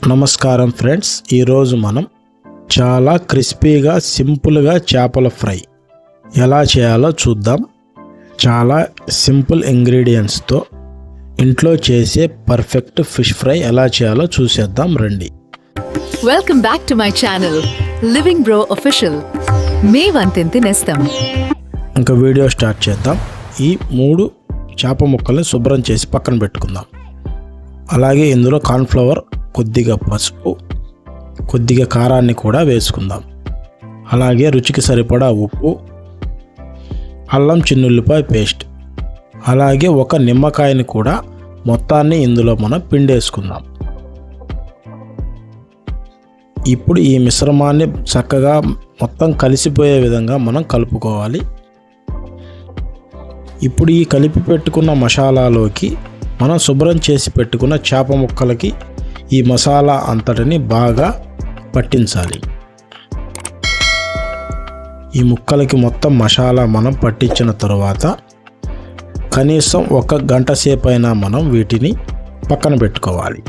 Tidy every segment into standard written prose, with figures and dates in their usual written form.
నమస్కారం ఫ్రెండ్స్, ఈరోజు మనం చాలా క్రిస్పీగా సింపుల్గా చేపల ఫ్రై ఎలా చేయాలో చూద్దాం. చాలా సింపుల్ ఇంగ్రీడియంట్స్తో ఇంట్లో చేసే పర్ఫెక్ట్ ఫిష్ ఫ్రై ఎలా చేయాలో చూసేద్దాం రండి. Welcome back to my channel living bro official. మే వంతెంతి నేస్తాం. ఇంకా వీడియో స్టార్ట్ చేద్దాం. ఈ 3 చేప ముక్కల్ని శుభ్రం చేసి పక్కన పెట్టుకుందాం. అలాగే ఇందులో కార్న్ఫ్లవర్, కొద్దిగా పసుపు, కొద్దిగా కారాన్ని కూడా వేసుకుందాం. అలాగే రుచికి సరిపడా ఉప్పు, అల్లం చిన్నుల్లిపాయ పేస్ట్, అలాగే ఒక నిమ్మకాయని కూడా మొత్తాన్ని ఇందులో మనం పిండేసుకుందాం. ఇప్పుడు ఈ మిశ్రమాన్ని చక్కగా మొత్తం కలిసిపోయే విధంగా మనం కలుపుకోవాలి. ఇప్పుడు ఈ కలిపి పెట్టుకున్న మసాలాలోకి మనం శుభ్రం చేసి పెట్టుకున్న చేప ముక్కలకి ఈ మసాలా అంతటిని బాగా పట్టించాలి. ఈ ముక్కలకి మొత్తం మసాలా మనం పట్టించిన తర్వాత కనీసం 1 గంట సేపు అయినా మనం వీటిని పక్కన పెట్టుకోవాలి.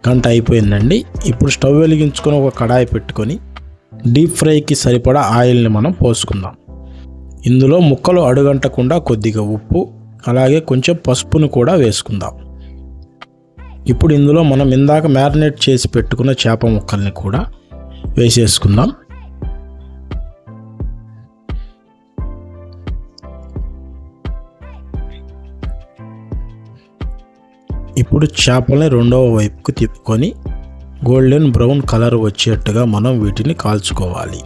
గంట అయిపోయిందండి. ఇప్పుడు స్టవ్ వెలిగించుకొని ఒక కడాయి పెట్టుకొని డీప్ ఫ్రైకి సరిపడా ఆయిల్ని మనం పోసుకుందాం. ఇందులో ముక్కలు అడుగంటకుండా కొద్దిగా ఉప్పు, అలాగే కొంచెం పసుపును కూడా వేసుకుందాం. ఇప్పుడు ఇందులో మనం ఇందాక మ్యారినేట్ చేసి పెట్టుకున్న చేప ముక్కల్ని కూడా వేసేసుకుందాం. ఇప్పుడు చేపల్ని రెండవ వైపుకు తిప్పుకొని గోల్డెన్ బ్రౌన్ కలర్ వచ్చేట్టుగా మనం వీటిని కాల్చుకోవాలి.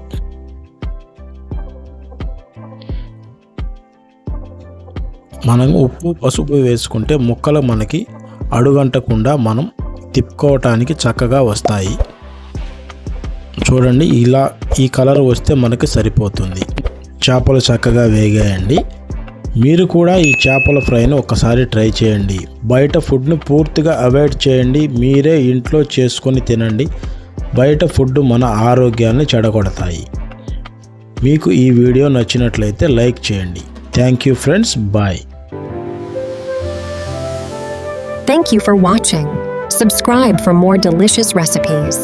మనం ఉప్పు, పసుపు వేసుకుంటే ముక్కలు మనకి అడుగంటకుండా మనం తిప్పుకోవటానికి చక్కగా వస్తాయి. చూడండి, ఇలా ఈ కలర్ వస్తే మనకి సరిపోతుంది. చేపలు చక్కగా వేగాయండి. మీరు కూడా ఈ చేపల ఫ్రైని ఒకసారి ట్రై చేయండి. బయట ఫుడ్ని పూర్తిగా అవాయిడ్ చేయండి. మీరే ఇంట్లో చేసుకొని తినండి. బయట ఫుడ్ మన ఆరోగ్యాన్ని చెడగొడతాయి. మీకు ఈ వీడియో నచ్చినట్లయితే లైక్ చేయండి. Thank you friends, bye. Thank you for watching. Subscribe for more delicious recipes.